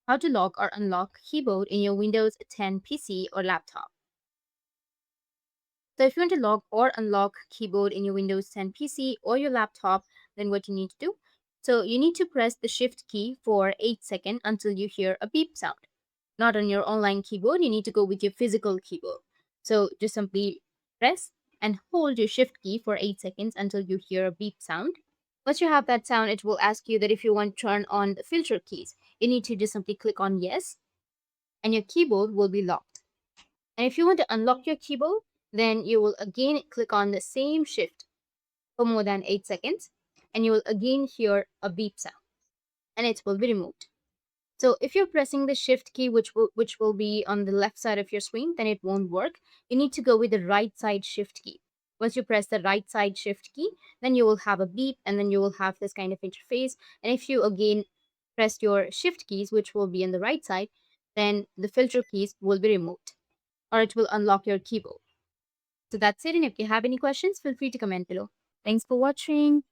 How to lock or unlock keyboard in your Windows 10 PC or laptop. So if you want to lock or unlock keyboard in your Windows 10 PC or your laptop, then what you need to do? So you need to press the shift key for 8 seconds until you hear a beep sound. Not on your online keyboard, you need to go with your physical keyboard. So just simply press and hold your shift key for 8 seconds until you hear a beep sound. Once you have that sound, it will ask you that if you want to turn on the filter keys, you need to just simply click on yes and your keyboard will be locked. And if you want to unlock your keyboard, then you will again click on the same shift for more than 8 seconds and you will again hear a beep sound and it will be removed. So if you're pressing the shift key which will be on the left side of your screen, then it won't work. You need to go with the right side shift key. Once you press the right side shift key, then you will have a beep and then you will have this kind of interface. And if you again press your shift keys, which will be on the right side, then the filter keys will be removed or it will unlock your keyboard. So that's it. And if you have any questions, feel free to comment below. Thanks for watching.